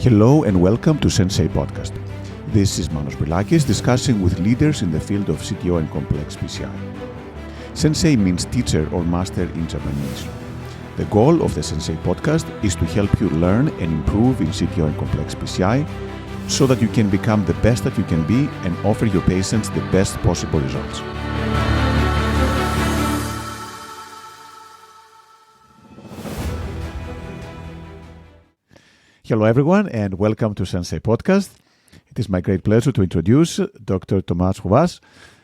Hello and welcome to Sensei podcast. This is Manos Brilakis discussing with leaders in the field of CTO and complex PCI. Sensei means teacher or master in Japanese. The goal of the Sensei podcast is to help you learn and improve in CTO and complex PCI so that you can become the best that you can be and offer your patients the best possible results. Hello everyone and welcome to Sensei podcast. It is my great pleasure to introduce Dr. Hovasse,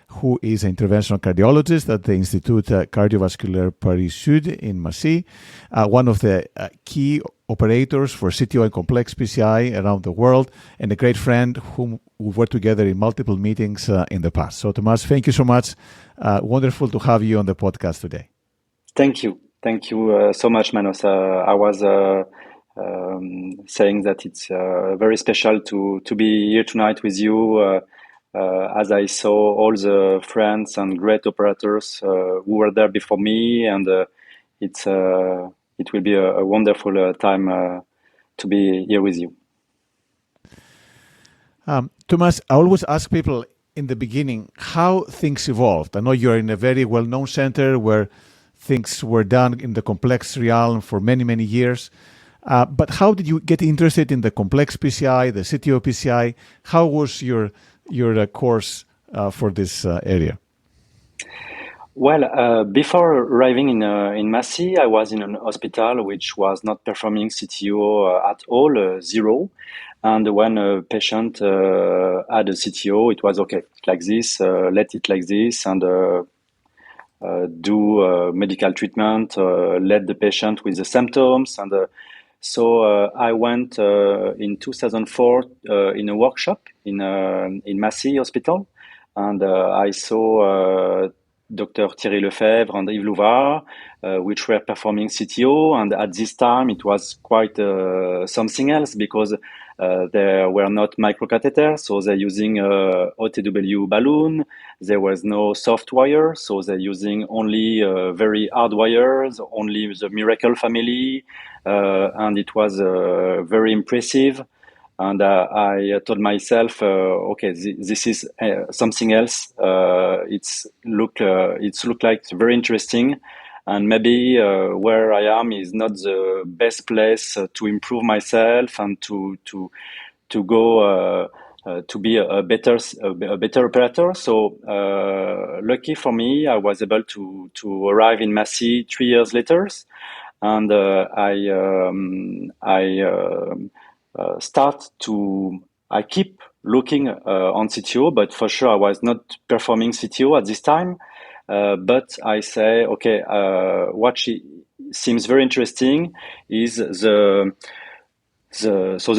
who is an interventional cardiologist at the Institut Cardiovasculaire Paris Sud in Massy, one of the key operators for CTO and complex PCI around the world, and a great friend whom we've worked together in multiple meetings in the past. So Tomas, thank you so much. Wonderful to have you on the podcast today. Thank you. Thank you so much, Manos. I was saying that it's very special to be here tonight with you, as I saw all the friends and great operators who were there before me, and it will be a wonderful time to be here with you. Thomas, I always ask people in the beginning how things evolved. I know you're in a very well-known center where things were done in the complex realm for many, many years. But how did you get interested in the complex PCI, the CTO PCI? How was your course for this area? Well, before arriving in Massy, I was in an hospital which was not performing CTO at all, zero. And when a patient had a CTO, it was okay, like this, let it like this, and do medical treatment, let the patient with the symptoms, and so I went in 2004 in a workshop in Massy Hospital, and I saw Dr. Thierry Lefebvre and Yves Louvard, which were performing CTO, and at this time it was quite something else because there were not microcatheters, so they're using OTW balloon. There was no soft wire, so they're using only very hard wires, only the Miracle family, and it was very impressive. And I told myself, okay, this is something else. It's look like very interesting. And maybe where I am is not the best place to improve myself and to go to be a better operator. So lucky for me, I was able to arrive in Massy 3 years later, and I keep looking on CTO, but for sure I was not performing CTO at this time. But I say, okay, what seems very interesting is the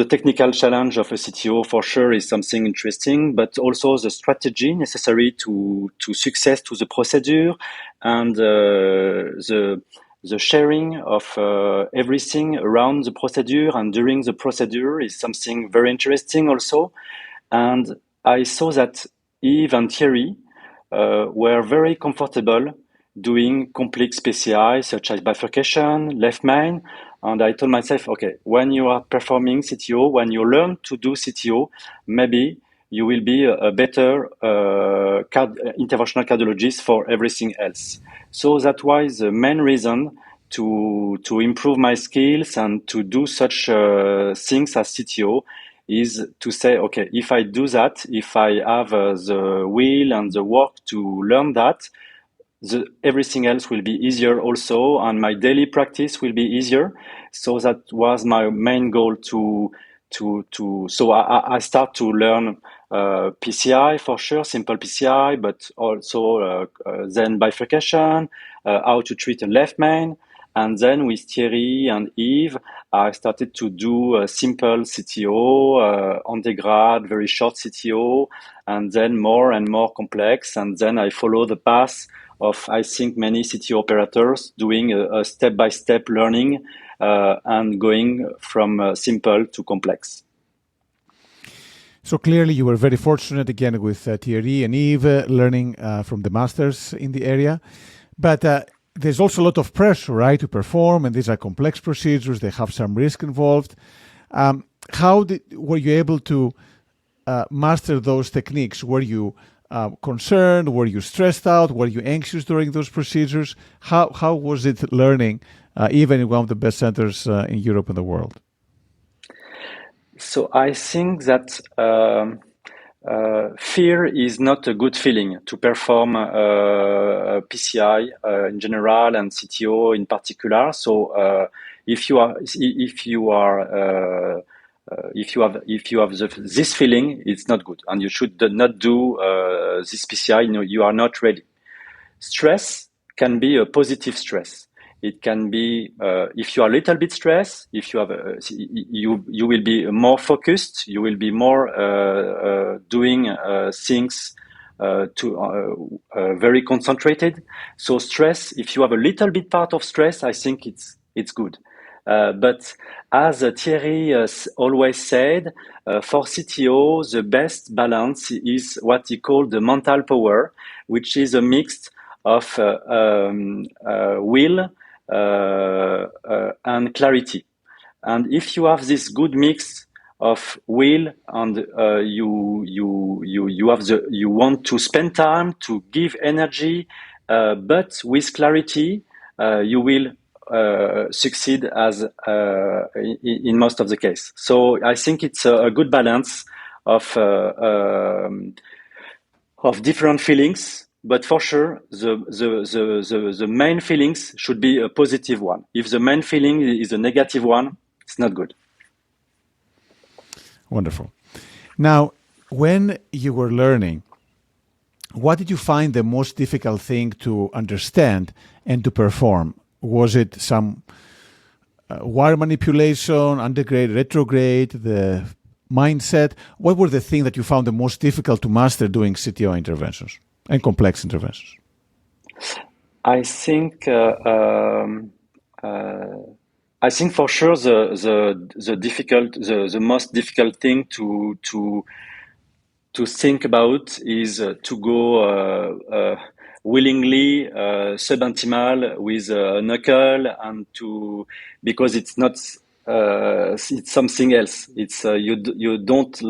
technical challenge of a CTO for sure is something interesting, but also the strategy necessary to success to the procedure, and the sharing of everything around the procedure and during the procedure is something very interesting also. And I saw that Yves and Thierry were very comfortable doing complex PCI such as bifurcation, left main. And I told myself, okay, when you are performing CTO, when you learn to do CTO, maybe you will be a better interventional cardiologist for everything else. So that was the main reason to improve my skills and to do such things as CTO, is to say, okay, if I do that, if I have the will and the work to learn that, everything else will be easier also, and my daily practice will be easier. So that was my main goal so I start to learn PCI for sure, simple PCI, but also then bifurcation, how to treat a left main. And then with Thierry and Yves, I started to do a simple CTO, undergrad, very short CTO, and then more and more complex. And then I follow the path of, I think, many CTO operators doing a step-by-step learning and going from simple to complex. So clearly you were very fortunate again with Thierry and Yves learning from the masters in the area. But there's also a lot of pressure, right, to perform, and these are complex procedures. They have some risk involved. Were you able to master those techniques? Were you concerned? Were you stressed out? Were you anxious during those procedures? How was it learning, even in one of the best centers in Europe and the world? So I think that fear is not a good feeling to perform PCI in general and CTO in particular. So if you have this feeling, it's not good, and you should not do this PCI. You are not ready. Stress can be a positive stress. It can be if you are a little bit stressed. If you have you will be more focused. You will be more doing things very concentrated. So stress. If you have a little bit part of stress, I think it's good. But as Thierry always said, for CTO, the best balance is what he called the mental power, which is a mix of will and clarity. And if you have this good mix of will and you want to spend time to give energy, but with clarity, you will succeed as in most of the case. So I think it's a good balance of different feelings. But for sure, the main feelings should be a positive one. If the main feeling is a negative one, it's not good. Wonderful. Now, when you were learning, what did you find the most difficult thing to understand and to perform? Was it some wire manipulation, undergrade, retrograde, the mindset? What were the things that you found the most difficult to master doing CTO interventions and complex interventions? I think for sure the most difficult thing to think about is to go willingly subintimal with a knuckle, and because it's not it's something else. It's you don't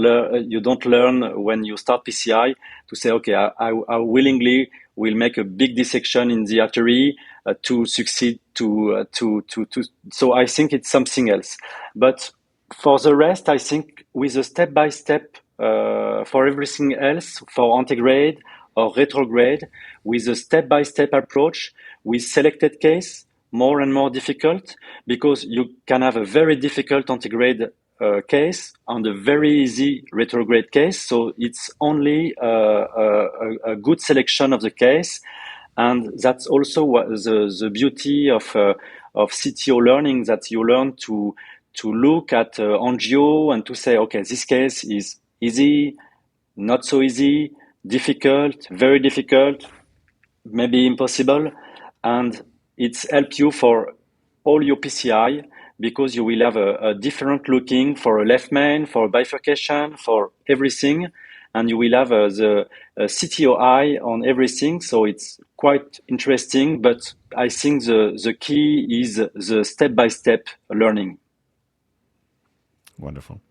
learn when you start PCI to say, okay, I willingly will make a big dissection in the artery to succeed so I think it's something else. But for the rest, I think with a step-by-step for everything else, for antegrade or retrograde, with a step-by-step approach, with selected case, more and more difficult, because you can have a very difficult antegrade case and a very easy retrograde case. So it's only a good selection of the case. And that's also what the beauty of CTO learning, that you learn to look at angio and to say, okay, this case is easy, not so easy, difficult, very difficult, maybe impossible. And it's helped you for all your PCI, because you will have a different looking for a left main, for a bifurcation, for everything. And you will have the CTO eye on everything. So it's quite interesting. But I think the key is the step-by-step learning. Wonderful.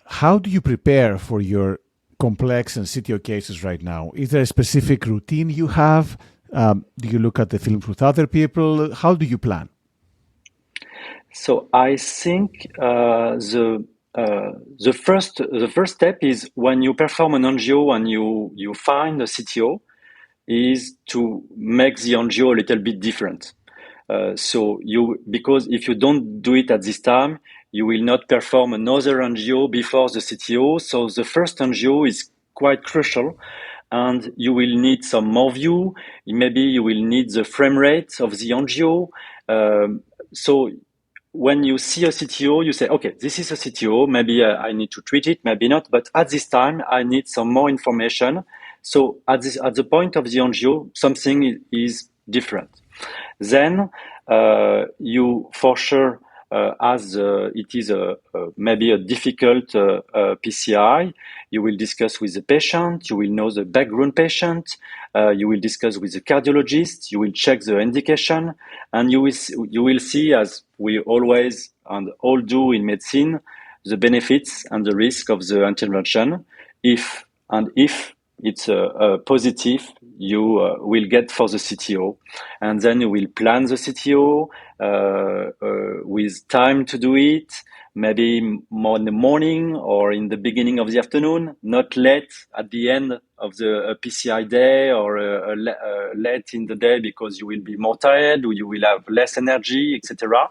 How do you prepare for your complex and CTO cases right now? Is there a specific routine you have? Do you look at the films with other people? How do you plan? So I think the first step is when you perform an angio and you find a CTO, is to make the angio a little bit different. Because if you don't do it at this time, you will not perform another angio before the CTO. So the first angio is quite crucial, and you will need some more view. Maybe you will need the frame rate of the angio. So when you see a CTO, you say, okay, this is a CTO. Maybe I need to treat it, maybe not. But at this time, I need some more information. So at the point of the angio, something is different. Then you for sure, as it is maybe a difficult PCI, you will discuss with the patient, you will know the background patient, you will discuss with the cardiologist, you will check the indication, and you will see, as we always and all do in medicine, the benefits and the risk of the intervention. If it's a positive, you will get for the CTO, and then you will plan the CTO with time to do it, maybe more in the morning or in the beginning of the afternoon, not late at the end of the PCI day or late in the day, because you will be more tired, or you will have less energy, etc.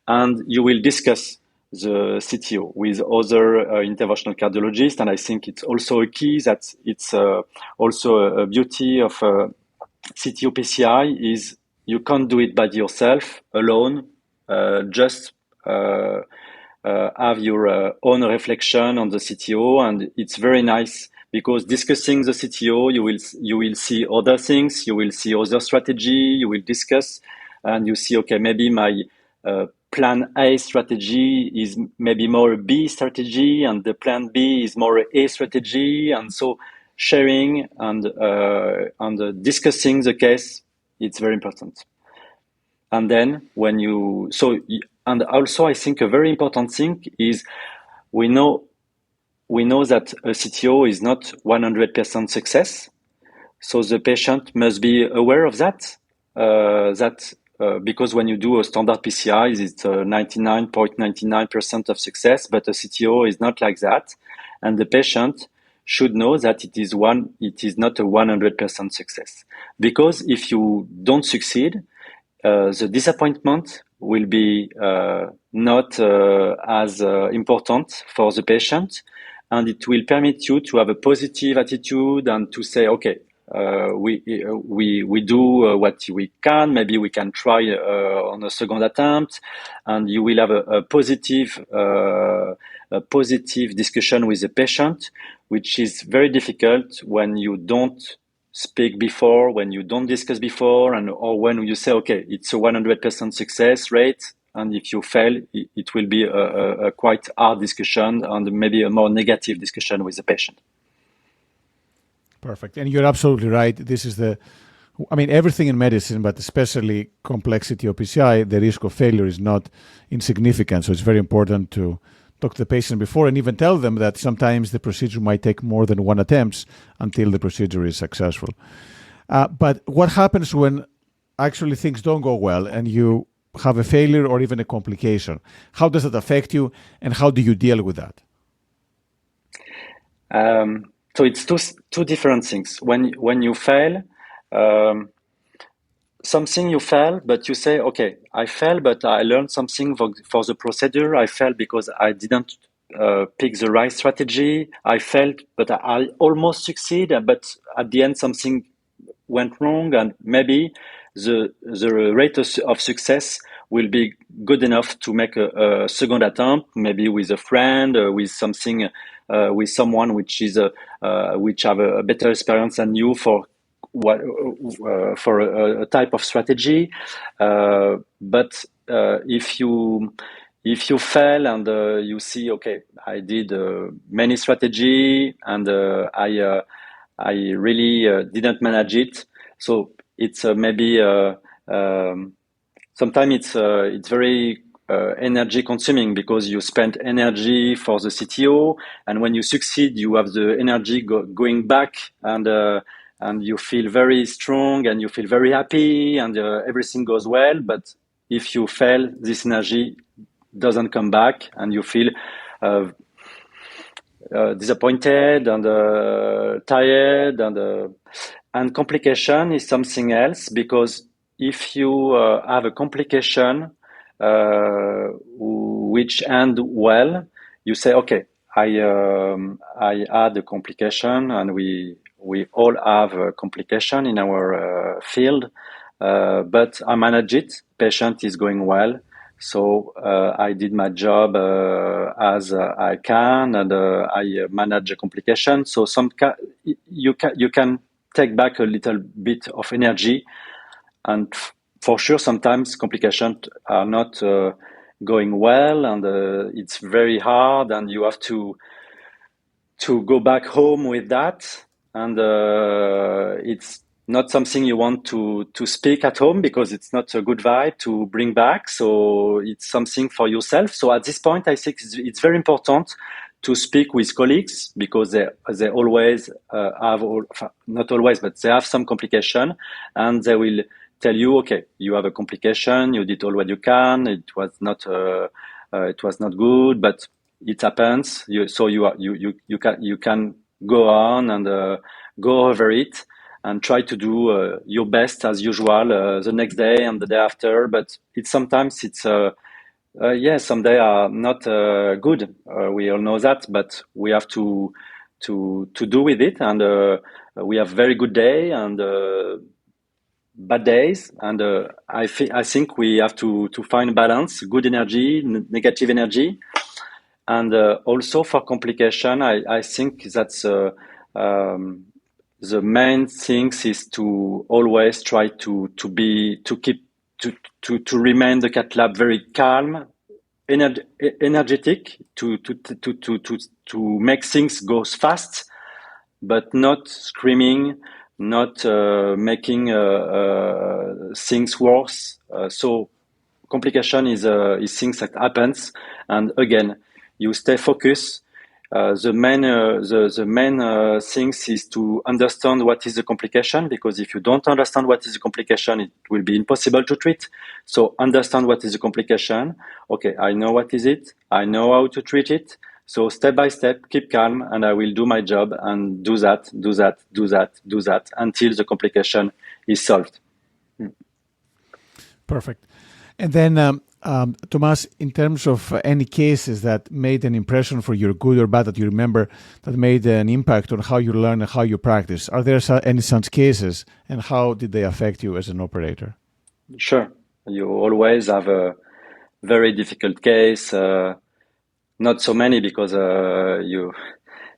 And you will discuss the CTO with other interventional cardiologists. And I think it's also a key that it's also a beauty of CTO PCI is you can't do it by yourself alone. Just have your own reflection on the CTO, and it's very nice because discussing the CTO, you will see other things, you will see other strategy, you will discuss, and you see, okay, maybe my plan A strategy is maybe more a B strategy, and the plan B is more A strategy, and so sharing and discussing the case, it's very important. And then and also I think a very important thing is we know that a CTO is not 100% success. So the patient must be aware of that, because when you do a standard PCI, it's 99.99% of success, but a CTO is not like that. And the patient should know that it is not a 100% success. Because if you don't succeed, the disappointment will be not as important for the patient, and it will permit you to have a positive attitude and to say, okay, we do what we can. Maybe we can try on a second attempt, and you will have a positive discussion with the patient, which is very difficult when you don't speak before, when you don't discuss before, or when you say, okay, it's a 100% success rate, and if you fail, it will be a quite hard discussion and maybe a more negative discussion with the patient. Perfect. And you're absolutely right. This is everything in medicine, but especially complexity of PCI, the risk of failure is not insignificant. So it's very important to talk to the patient before and even tell them that sometimes the procedure might take more than one attempt until the procedure is successful. But what happens when actually things don't go well and you have a failure or even a complication? How does it affect you, and how do you deal with that? So it's two different things. When you fail, something you fail, but you say, okay, I failed, but I learned something for the procedure. I failed because I didn't pick the right strategy. I failed, but I almost succeeded, but at the end something went wrong, and maybe the rate of success will be good enough to make a second attempt, maybe with a friend, with something, with someone which have a better experience than you for a type of strategy. But if you fail and you see, okay, I did many strategy and I really didn't manage it. So it's maybe sometimes it's very energy consuming, because you spend energy for the CTO, and when you succeed, you have the energy going back, and you feel very strong and you feel very happy, and everything goes well. But if you fail, this energy doesn't come back, and you feel disappointed and tired, and complication is something else, because if you have a complication which end well, you say, okay, I had a complication, and we all have a complication in our field, but I manage it. Patient is going well, so I did my job as I can, and I manage a complication. So you can take back a little bit of energy, and for sure, sometimes complications are not going well, and it's very hard, and you have to go back home with that, and it's not something you want to speak at home because it's not a good vibe to bring back. So it's something for yourself. So at this point, I think it's very important to speak with colleagues because they always have, not always, but they have some complication, and they will tell you, okay, you have a complication, you did all what you can, it was not good, but it happens. You can go on and go over it and try to do your best as usual the next day and the day after. But sometimes some days are not good. We all know that, but we have to do with it. And we have very good day and bad days. And I think we have to find balance, good energy, negative energy. And also for complication, I think that's the main thing is to always try to remain the cat lab very calm, energetic, to make things go fast, but not screaming, not making things worse. So complication is things that happens, and again, you stay focused. The main things is to understand what is the complication, because if you don't understand what is the complication, it will be impossible to treat. So understand what is the complication. Okay, I know what is it. I know how to treat it. So step by step, keep calm, and I will do my job and do that until the complication is solved. Perfect. And then, Thomas, in terms of any cases that made an impression for you, good or bad, that you remember, that made an impact on how you learn and how you practice, are there any such cases, and how did they affect you as an operator? Sure. You always have a very difficult case. Not so many, because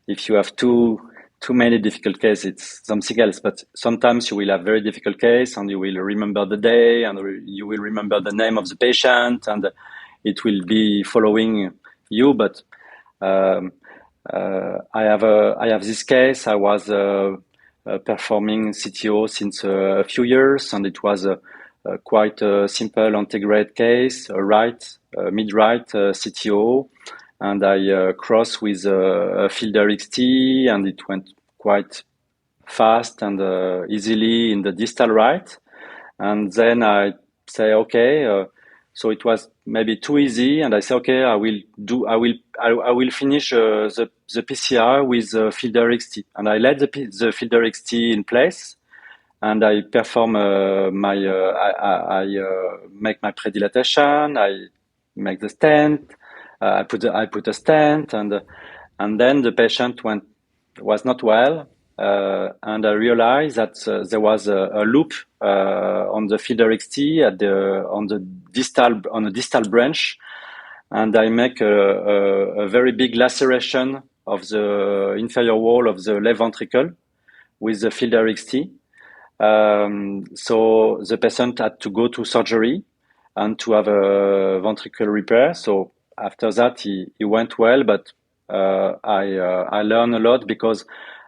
if you have too many difficult cases, it's something else. But sometimes you will have very difficult case, and you will remember the day, and you will remember the name of the patient, and it will be following you. But I have this case. I was performing CTO since a few years, and it was quite a simple integrate case, a mid-right CTO. And I crossed with a Fielder XT, and it went quite fast and easily in the distal right. And then I say, okay, so it was maybe too easy, and I say, okay, I will finish the PCR with Fielder XT, and I let the Fielder XT in place, and I perform I make my predilatation, I make the stent. I put a stent, and then the patient was not well, and I realized that there was a loop on the Fielder XT on the distal branch, and I make a very big laceration of the inferior wall of the left ventricle with the Fielder XT. So the patient had to go to surgery and to have a ventricle repair. So after that, he went well, but I learned a lot, because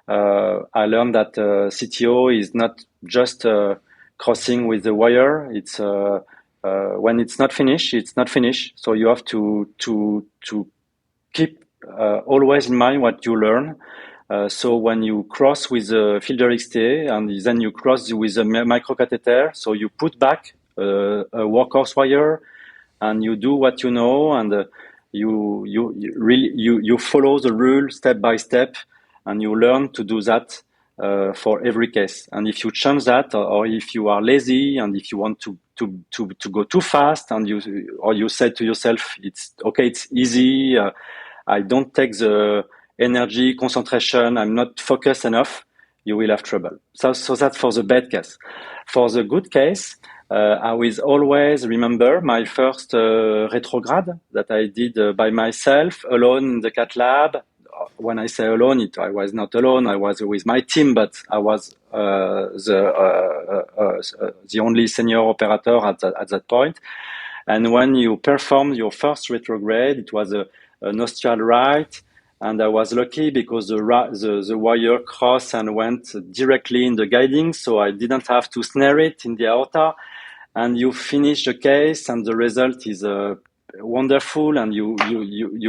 I learned that CTO is not just crossing with the wire. It's when it's not finished, it's not finished. So you have to keep always in mind what you learn. So when you cross with the Fielder XT, and then you cross with a microcatheter, so you put back a workhorse wire, and you do what you know, and you follow the rule step by step, and you learn to do that for every case. And if you change that, or if you are lazy, and if you want to go too fast, and you say to yourself, it's okay, it's easy, I don't take the energy, concentration, I'm not focused enough, you will have trouble. So that's for the bad case. For the good case, I will always remember my first retrograde that I did by myself, alone in the cath lab. When I say alone, I was not alone. I was with my team, but I was the only senior operator at that point. And when you performed your first retrograde, it was an nostril right, And I was lucky because the wire crossed and went directly in the guiding, so I didn't have to snare it in the aorta. And you finish the case, and the result is wonderful. And you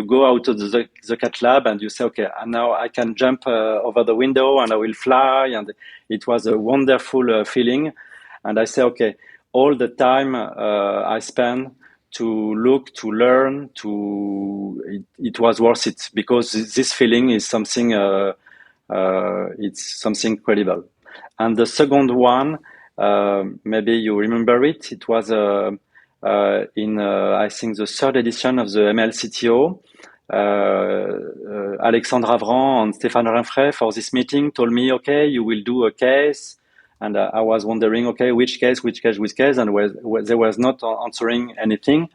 go out of the cath lab, and you say, okay, and now I can jump over the window, and I will fly. And it was a wonderful feeling. And I say, okay, all the time I spent to look, to learn, it was worth it, because this feeling is something, it's something incredible. And the second one, maybe you remember it. It was in, I think, the third edition of the ML-CTO. Alexandre Avran and Stéphane Rinfray for this meeting told me, okay, you will do a case. And I was wondering, okay, which case, and they was not answering anything.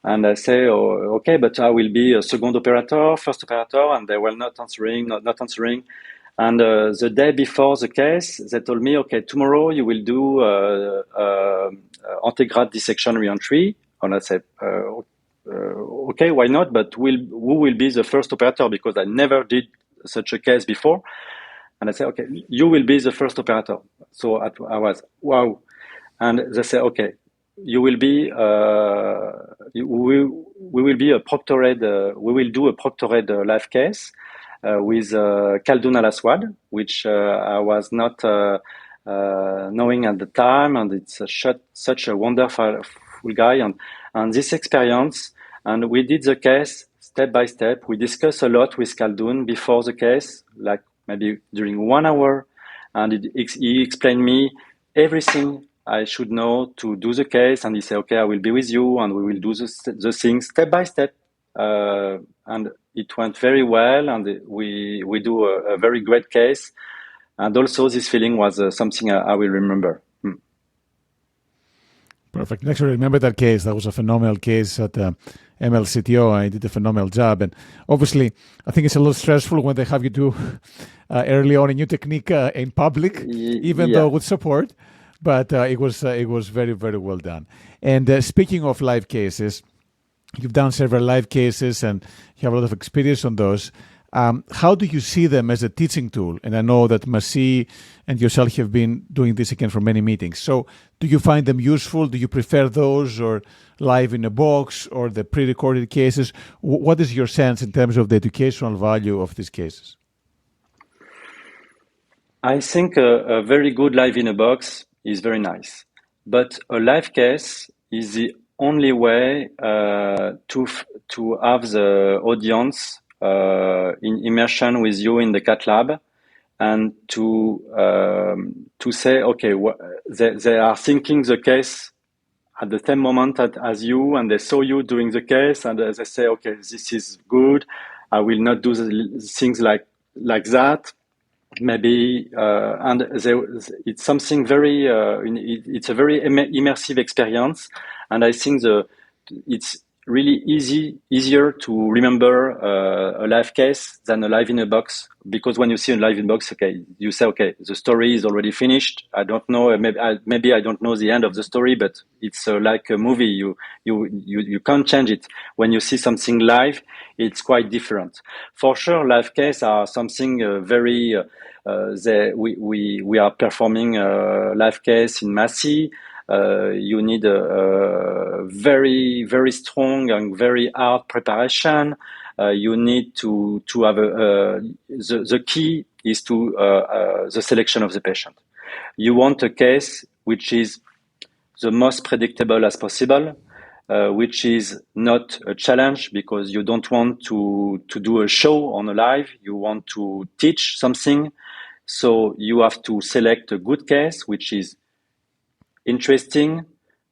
And I say, oh, okay, but I will be a second operator, first operator, and they were not answering. And the day before the case, they told me, okay, tomorrow you will do antegrade dissection reentry. And I said, okay, why not? But who will be the first operator? Because I never did such a case before. And I said, okay, you will be the first operator. So I was, wow. And they say, okay, you will be, we will be a proctored, we will do a proctored live case with Khaldoun Al-Aswad, which I was not knowing at the time. And it's such a wonderful guy. And this experience, and we did the case step by step. We discussed a lot with Khaldoun before the case, like maybe during 1 hour, and he explained me everything I should know to do the case. And he said, okay, I will be with you, and we will do the things step by step. And it went very well, and we do a very great case. And also this feeling was something I will remember. Perfect. Next, I remember that case. That was a phenomenal case at ML-CTO. I did a phenomenal job. And obviously, I think it's a little stressful when they have you do early on a new technique in public, even though with support. But it was very, very well done. And speaking of live cases, you've done several live cases and you have a lot of experience on those. How do you see them as a teaching tool? And I know that Massi and yourself have been doing this again for many meetings. So do you find them useful? Do you prefer those, or live in a box, or the pre-recorded cases? What is your sense in terms of the educational value of these cases? I think a very good live in a box is very nice. But a live case is the only way to have the audience in immersion with you in the cath lab, and to say, okay, they are thinking the case at the same moment as you, and they saw you doing the case, and they say, okay, this is good. I will not do the things like that. Maybe, and it's something very, it's a very immersive experience, and I think it's really easier to remember a live case than a live in a box, because when you see a live in box, okay, you say, okay, the story is already finished. I don't know, maybe I don't know the end of the story, but it's like a movie. You can't change it. When you see something live, it's quite different. For sure, live cases are something very. We are performing a live case in Massi. You need a very, very strong and very hard preparation. You need to have the key is to the selection of the patient. You want a case which is the most predictable as possible, which is not a challenge, because you don't want to do a show on a live. You want to teach something. So you have to select a good case, which is interesting,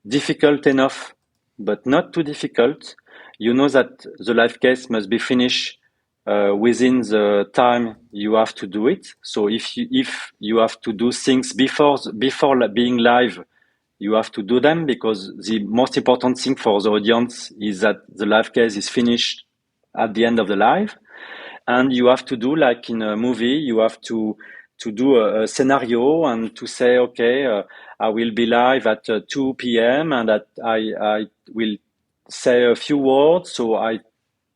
difficult enough, but not too difficult. You know that the live case must be finished within the time you have to do it. So if you have to do things before being live, you have to do them, because the most important thing for the audience is that the live case is finished at the end of the live. And you have to do, like in a movie, you have to do a scenario and to say, okay, I will be live at 2 p.m. and that I will say a few words. So I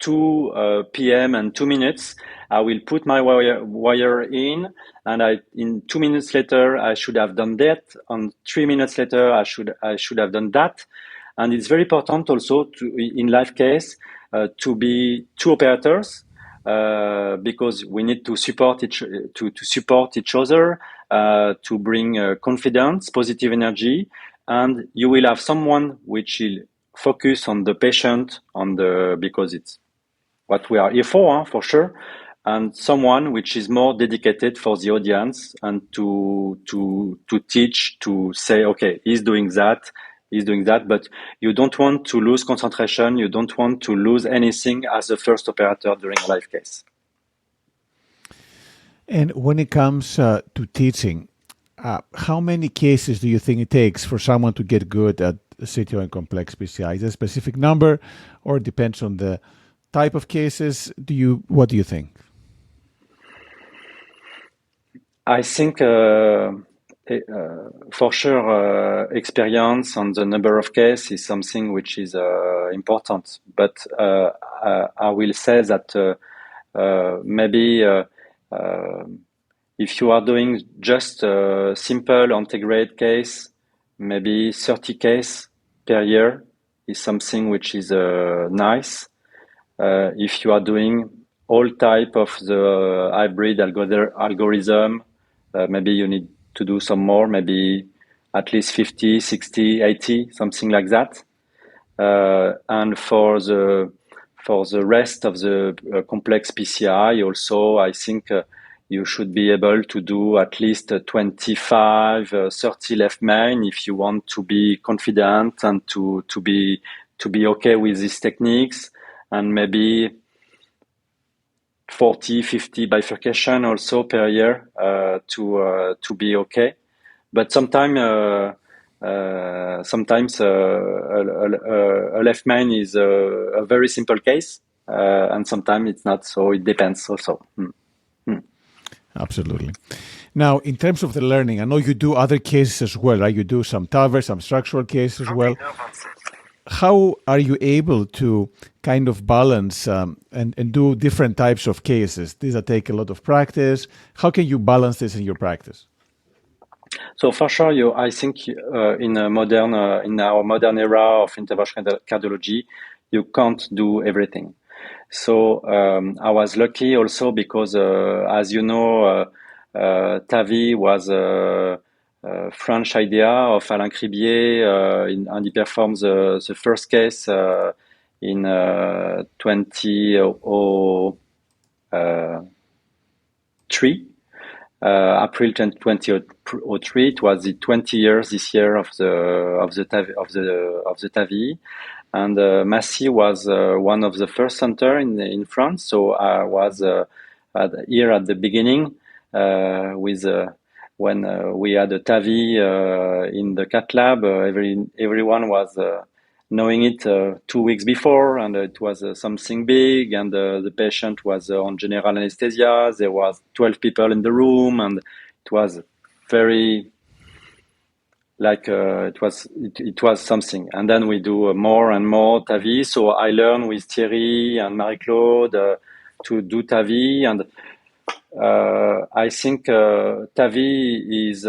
2 p.m. and 2 minutes, I will put my wire in, and in 2 minutes later I should have done that. And 3 minutes later I should have done that. And it's very important also in live case to be two operators. Because we need to support each other, to bring confidence, positive energy, and you will have someone which will focus on the patient, because it's what we are here for sure, and someone which is more dedicated for the audience and to teach, to say, okay, he's doing that, but you don't want to lose concentration, you don't want to lose anything as the first operator during a live case. And when it comes to teaching, how many cases do you think it takes for someone to get good at CTO and complex PCI? Is there a specific number, or it depends on the type of cases? What do you think? I think for sure, experience on the number of cases is something which is important. But I will say that maybe if you are doing just a simple integrate case, maybe 30 cases per year is something which is nice. If you are doing all type of the hybrid algorithm, maybe you need to do some more, maybe at least 50, 60, 80, something like that. And for the rest of the complex PCI also, I think you should be able to do at least 25, 30 left main if you want to be confident and to be okay with these techniques, and maybe 40, 50 bifurcation also per year to be okay. But sometimes a left main is a very simple case, and sometimes it's not. So it depends also. Absolutely. Now, in terms of the learning, I know you do other cases as well, right? You do some TAVR, some structural cases as well. How are you able to kind of balance and do different types of cases? These that take a lot of practice. How can you balance this in your practice? So for sure, I think in our modern era of interventional cardiology, you can't do everything. So I was lucky also because, as you know, TAVI was a French idea of Alain Cribier, and he performed the first case in 2003. April 2003. It was the 20 years this year of the TAVI. And Massy was one of the first center in France. So I was here at the beginning with when we had a TAVI in the cath lab. Everyone was knowing it 2 weeks before, and it was something big, and the patient was on general anesthesia. There was 12 people in the room, and it was very it was something. And then we do more and more TAVI. So I learned with Thierry and Marie-Claude to do TAVI, and I think TAVI is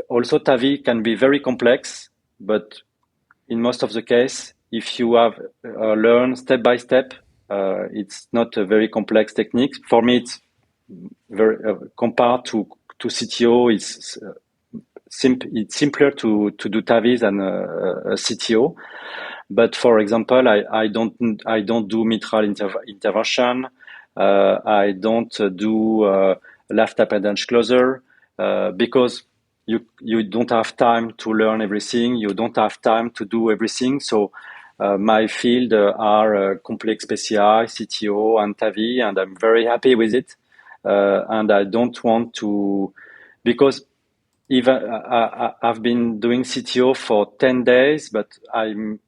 also TAVI can be very complex, but in most of the case, if you have learned step by step, it's not a very complex technique. For me, it's very compared to CTO. It's simpler to do TAVI than a CTO. But for example, I don't do mitral intervention. I don't do left appendage closure because you don't have time to learn everything. You don't have time to do everything. So my field are complex PCI, CTO, and TAVI, and I'm very happy with it. And I don't want to, because even I've been doing CTO for 10 days, but I'm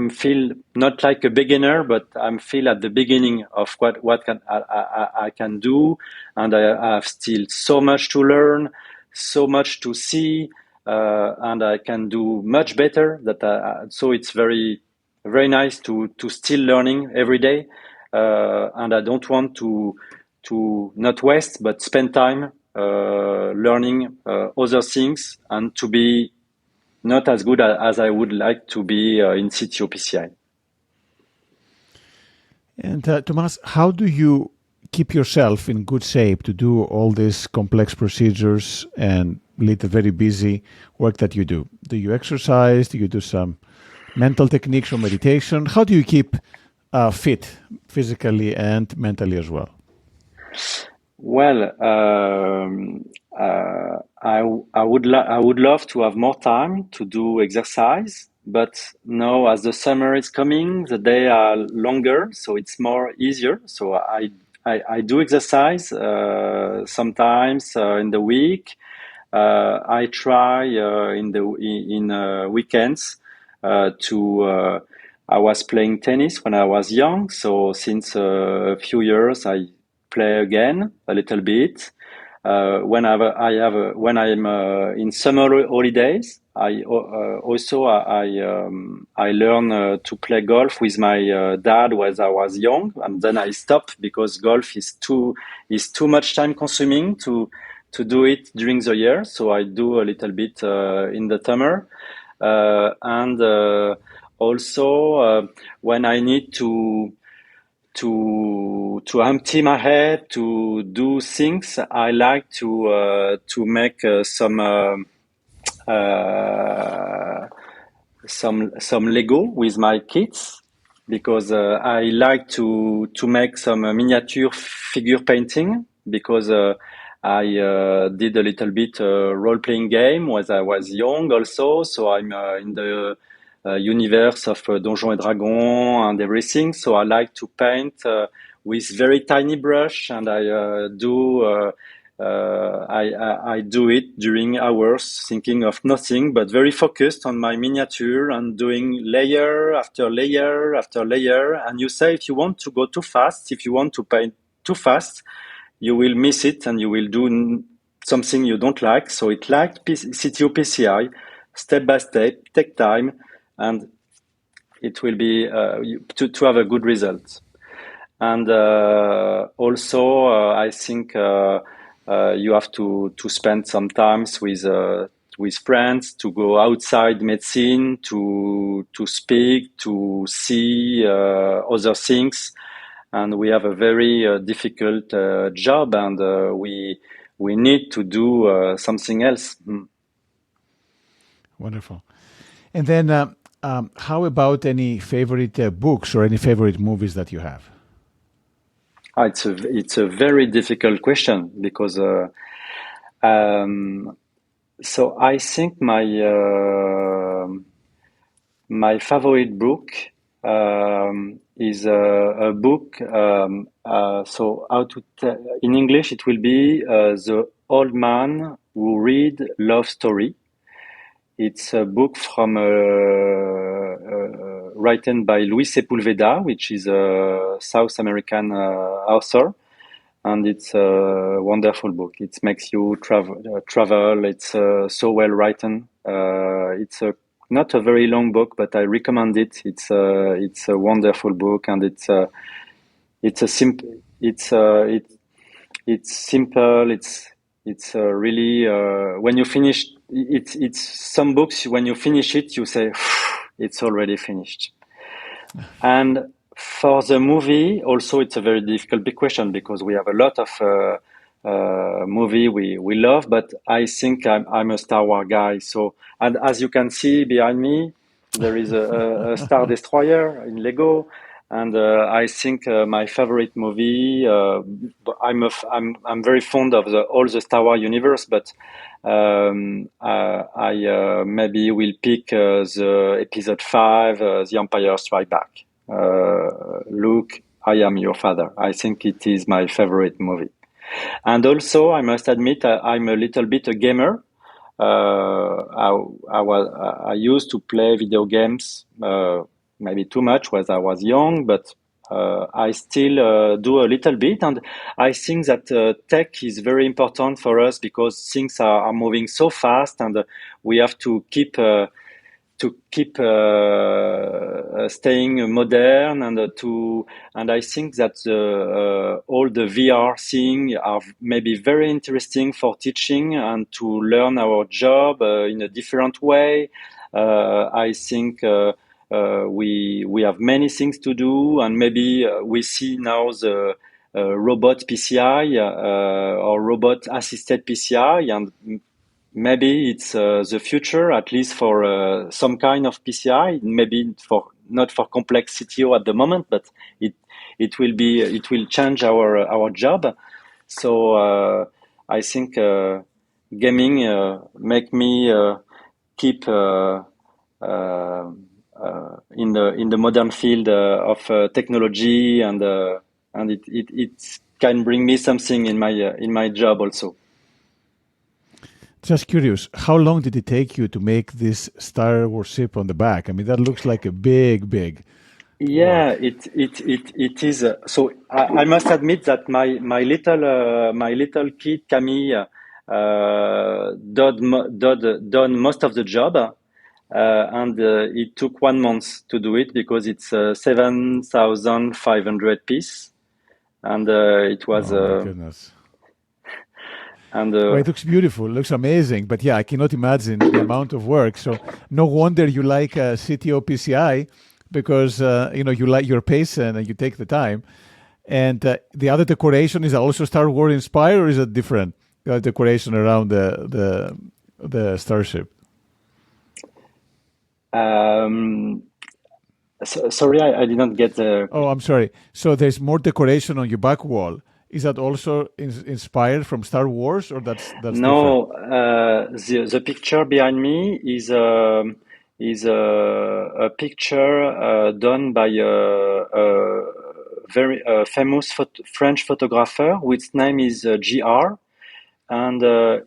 feel not like a beginner, but I'm feel at the beginning of what I can do, and I have still so much to learn, so much to see, and I can do much better. So it's very very nice to still learning every day, and I don't want to not waste but spend time learning other things and to be not as good as I would like to be in CTO PCI. And Tomas, how do you keep yourself in good shape to do all these complex procedures and lead the very busy work that you do? Do you exercise? Do you do some mental techniques or meditation? How do you keep fit physically and mentally as well? Well, I would love to have more time to do exercise, but now as the summer is coming, the day are longer, so it's more easier. So I do exercise sometimes in the week. I try in weekends to. I was playing tennis when I was young, so since a few years I play again a little bit. When I'm in summer holidays, I learn to play golf with my dad when I was young, and then I stopped because golf is too much time consuming to do it during the year. So I do a little bit in the summer, and also when I need to empty my head to do things, I like to make some Lego with my kids, because I like to make some miniature figure painting, because I did a little bit role playing game when I was young also, so I'm in the universe of Donjons et Dragons and everything. So I like to paint with very tiny brush, and I do it during hours, thinking of nothing, but very focused on my miniature and doing layer after layer after layer. And you say, if you want to go too fast, if you want to paint too fast, you will miss it and you will do something you don't like. So it like CTO PCI, step by step, take time, and it will be to have a good result. And also, I think you have to spend some time with friends, to go outside medicine, to speak, to see other things. And we have a very difficult job, and we need to do something else. Wonderful. And then how about any favorite books or any favorite movies that you have? It's a very difficult question, because so I think my favorite book is a book. So in English it will be The Old Man Who Read Love Story. It's a book from written by Luis Sepulveda, which is a South American author, and it's a wonderful book. It makes you travel. It's so well written. It's not a very long book, but I recommend it. It's a wonderful book, and it's simple. It's really when you finish. It's some books, when you finish it, you say it's already finished. And for the movie, also, it's a very difficult big question, because we have a lot of movie we love, but I think I'm a Star Wars guy. So, and as you can see behind me, there is a Star Destroyer in Lego, and I think my favorite movie. I'm very fond of all the Star Wars universe, but I maybe will pick the Episode 5, The Empire Strikes Back. Luke, I am your father. I think it is my favorite movie. And also, I must admit, I'm a little bit a gamer. I used to play video games, maybe too much when I was young, but I still do a little bit. And I think that tech is very important for us, because things are moving so fast, and we have to keep to keep staying modern, and and I think that all the VR thing are maybe very interesting for teaching and to learn our job in a different way. I think we have many things to do, and maybe we see now the robot PCI or robot assisted PCI, and maybe it's the future, at least for some kind of PCI. Maybe for not for complex CTO at the moment, but it will change our job. So I think gaming make me keep in the modern field of technology, and it can bring me something in my job also. Just curious, how long did it take you to make this Star Wars ship on the back? I mean, that looks like a big Yeah, work. it is. So I must admit that my little kid Camille done most of the job, and it took 1 month to do it because it's 7,500 piece, and it was Oh my goodness. and Well, it looks beautiful, looks amazing, but yeah, I cannot imagine the amount of work. So no wonder you like CTO PCI because you like your pace and you take the time. And the other decoration is also Star Wars inspired, or is it different decoration around the starship? um, sorry, I did not get the. Oh, I'm sorry. So there's more decoration on your back wall. Is that also inspired from Star Wars, or that's different? No, the picture behind me is a picture done by a very famous French photographer, which name is GR, and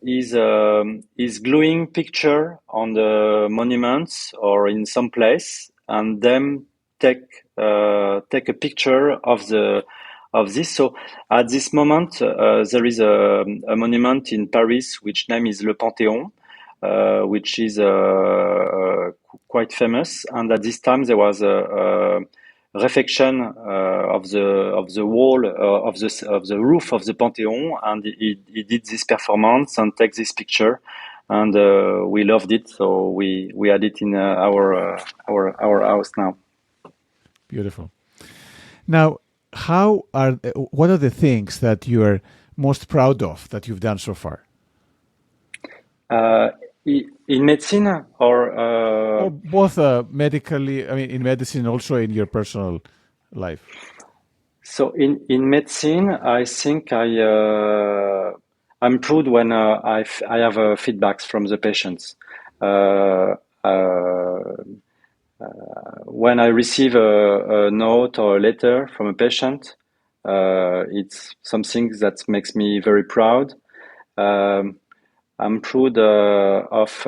is gluing picture on the monuments or in some place, and then take a picture of this. So at this moment, there is a monument in Paris which name is Le Panthéon, which is quite famous. And at this time, there was a reflection of the wall of the roof of the Panthéon, and he did this performance and take this picture, and we loved it. So we had it in our house now. Beautiful. Now, what are the things that you are most proud of that you've done so far? Uh, in medicine or Or both medically, I mean, in medicine, also in your personal life. so in medicine, I think I'm proud when I have feedbacks from the patients. Uh, uh, when I receive a note or a letter from a patient, it's something that makes me very proud. Um, I'm proud of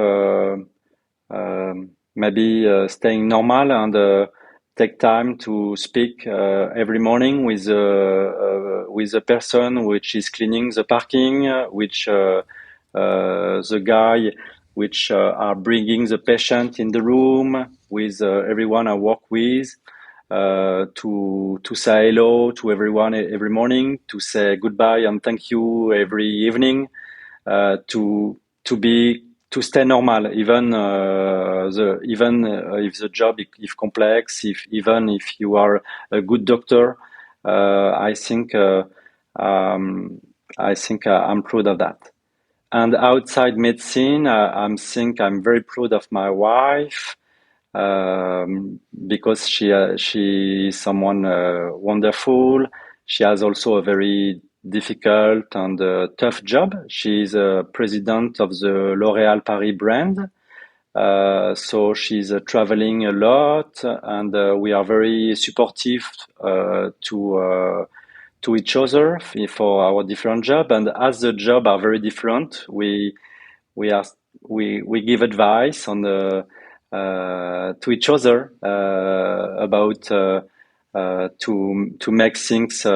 maybe staying normal and take time to speak every morning with a person which is cleaning the parking, which the guy which are bringing the patient in the room, with everyone I work with, to say hello to everyone every morning, to say goodbye and thank you every evening, to stay normal, even if the job is complex, even if you are a good doctor. I think I'm proud of that. And outside medicine, I'm very proud of my wife, because she is someone wonderful. She has also a very difficult and tough job. She is president of the L'Oréal Paris brand. So she's traveling a lot, and we are very supportive to each other for our different job. And as the job are very different, we are we give advice on the to each other about to make things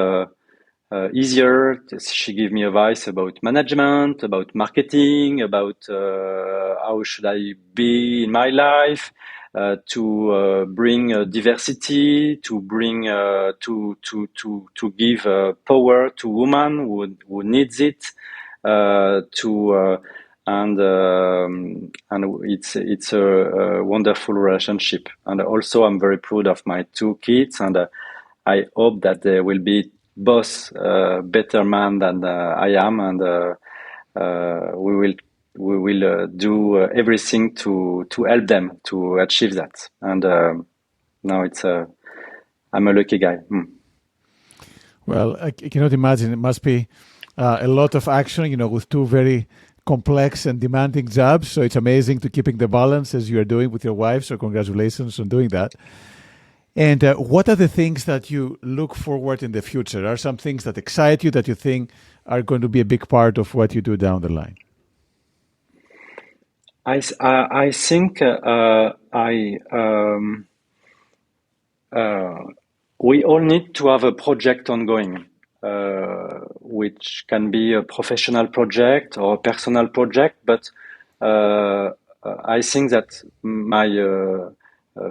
easier. She gave me advice about management, about marketing, about how should I be in my life, to bring diversity, to bring to give power to women who needs it, and it's a wonderful relationship. And also, I'm very proud of my two kids, and I hope that they will be both better man than I am, and we will do everything to help them to achieve that. And now I'm a lucky guy. Well, I cannot imagine. It must be a lot of action, with two very complex and demanding jobs. So it's amazing to keeping the balance as you are doing with your wife. So congratulations on doing that. And what are the things that you look forward in the future? Are some things that excite you that you think are going to be a big part of what you do down the line? I think we all need to have a project ongoing, which can be a professional project or a personal project. But I think that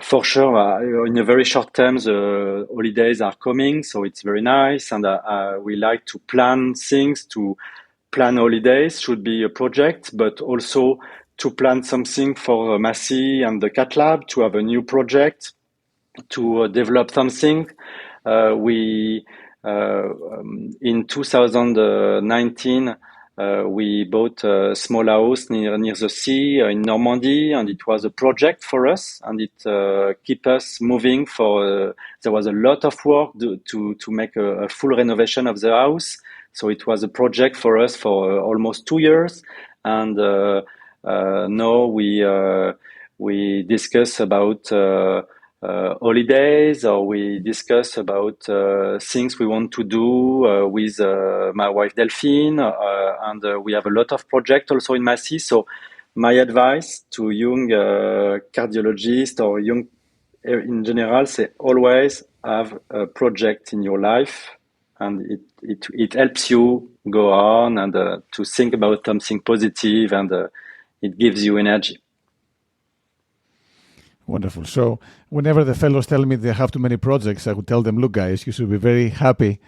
for sure, in a very short term, the holidays are coming, so it's very nice, and we like to plan things. To plan holidays should be a project, but also to plan something for Massy and the Cat Lab, to have a new project, to develop something. We in 2019 we bought a small house near the sea in Normandy, and it was a project for us, and it kept us moving. There was a lot of work to make a full renovation of the house, so it was a project for us for almost 2 years, and now we discuss about holidays, or we discuss about things we want to do with my wife Delphine, and we have a lot of projects also in Massy. So my advice to young cardiologists or young in general, say always have a project in your life, and it helps you go on and to think about something positive, and it gives you energy. Wonderful. So whenever the fellows tell me they have too many projects, I would tell them, look, guys, you should be very happy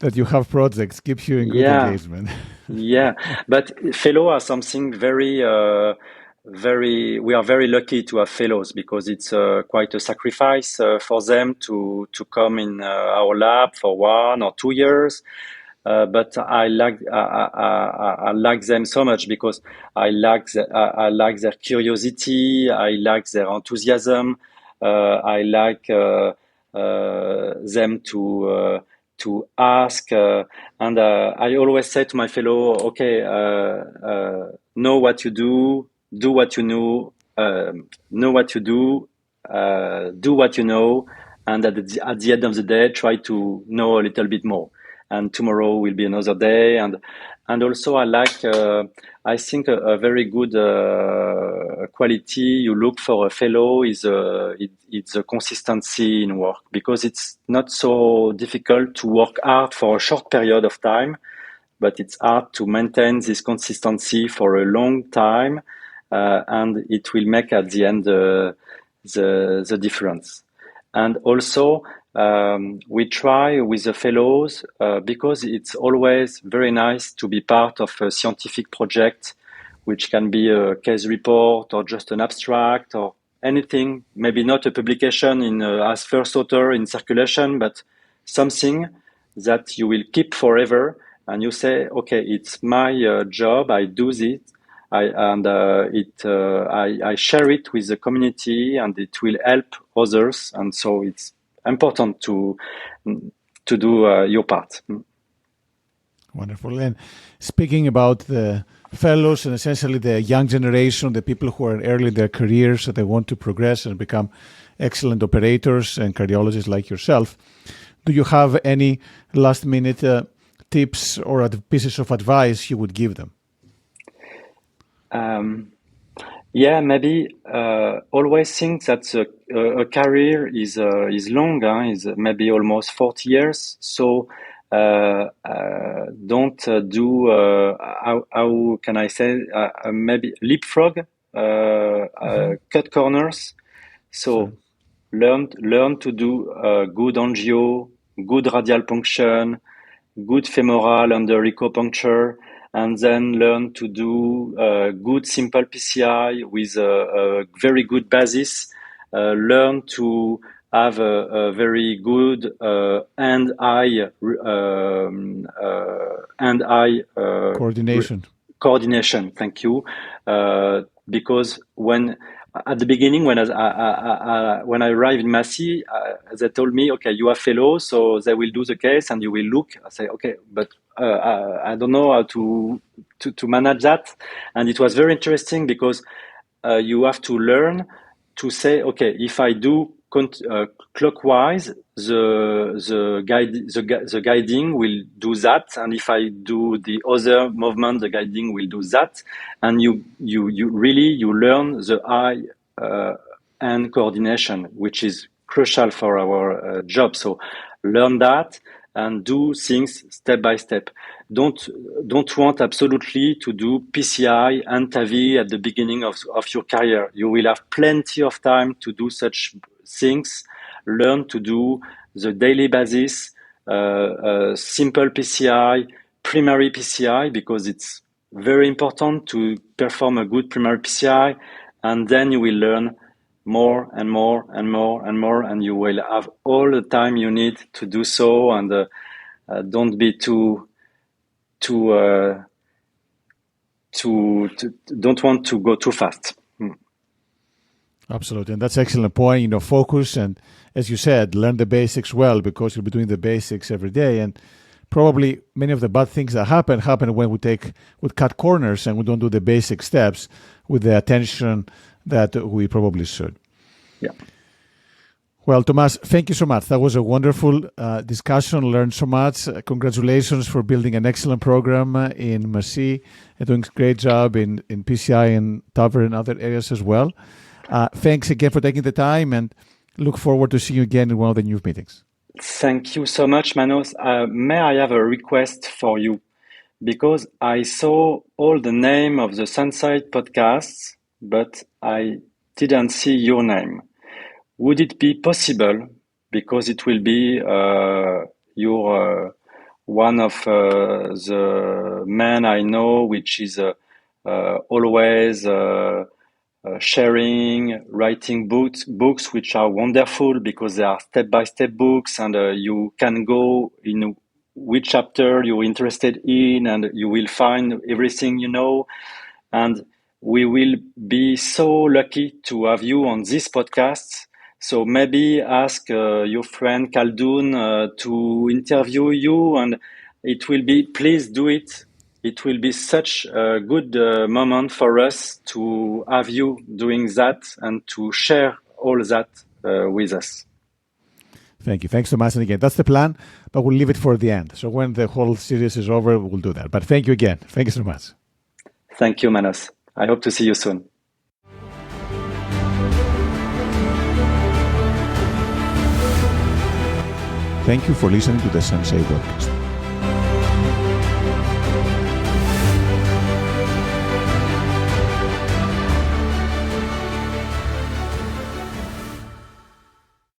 that you have projects, keeps you in good engagement. Yeah, but fellow are something very, we are very lucky to have fellows, because it's quite a sacrifice for them to come in our lab for 1 or 2 years. But I like them so much, because I like their curiosity, I like their enthusiasm, I like them to ask, and I always say to my fellow, okay, know what you do what you know what you do what you know, and at the end of the day, try to know a little bit more. And tomorrow will be another day. And also I like, I think a very good quality you look for a fellow is it's a consistency in work, because it's not so difficult to work hard for a short period of time, but it's hard to maintain this consistency for a long time, and it will make at the end the difference. And also, we try with the fellows, because it's always very nice to be part of a scientific project, which can be a case report or just an abstract or anything, maybe not a publication in as first author in Circulation, but something that you will keep forever. And you say, okay, it's my job, I do this, I share it with the community, and it will help others. And so it's important to do your part. Wonderful. And speaking about the fellows and essentially the young generation, the people who are early in their careers, so they want to progress and become excellent operators and cardiologists like yourself, do you have any last-minute tips or pieces of advice you would give them? Maybe always think that a career is long, is maybe almost 40 years. So don't do how can I say maybe leapfrog, cut corners. So learn to do good angio, good radial punction, good femoral under echopuncture, and then learn to do good simple PCI with a very good basis. Learn to have a very good hand-eye coordination. Thank you, because when at the beginning, when I arrived in Massy, they told me, okay, you are fellow, so they will do the case and you will look. I say, okay, but I don't know how to manage that. And it was very interesting because you have to learn to say, okay, if I do clockwise, the guiding will do that, and if I do the other movement, the guiding will do that, and you really learn the eye and coordination, which is crucial for our job. So learn that and do things step by step. Don't want absolutely to do PCI and TAVI at the beginning of your career. You will have plenty of time to do such things. Learn to do the daily basis, simple PCI, primary PCI, because it's very important to perform a good primary PCI, and then you will learn more and more and more and more, and you will have all the time you need to do so. And don't be don't want to go too fast. Absolutely, and that's an excellent point. Focus, and as you said, learn the basics well, because you'll be doing the basics every day. And probably many of the bad things that happen when we cut corners and we don't do the basic steps with the attention that we probably should. Yeah. Well, Tomas, thank you so much. That was a wonderful discussion. Learned so much. Congratulations for building an excellent program in Massy and doing a great job in PCI and TAVR and other areas as well. Thanks again for taking the time, and look forward to seeing you again in one of the new meetings. Thank you so much, Manos. May I have a request for you? Because I saw all the name of the Sensei podcasts, but I didn't see your name. Would it be possible, because it will be your one of the men I know, which is always sharing, writing books which are wonderful because they are step-by-step books, and you can go in which chapter you're interested in, and you will find everything you know. And we will be so lucky to have you on this podcast. So maybe ask your friend Khaldoun to interview you, and please do it. It will be such a good moment for us to have you doing that and to share all that with us. Thank you. Thanks so much. And again, that's the plan, but we'll leave it for the end. So when the whole series is over, we'll do that. But thank you again. Thank you so much. Thank you, Manos. I hope to see you soon. Thank you for listening to the Sensei podcast.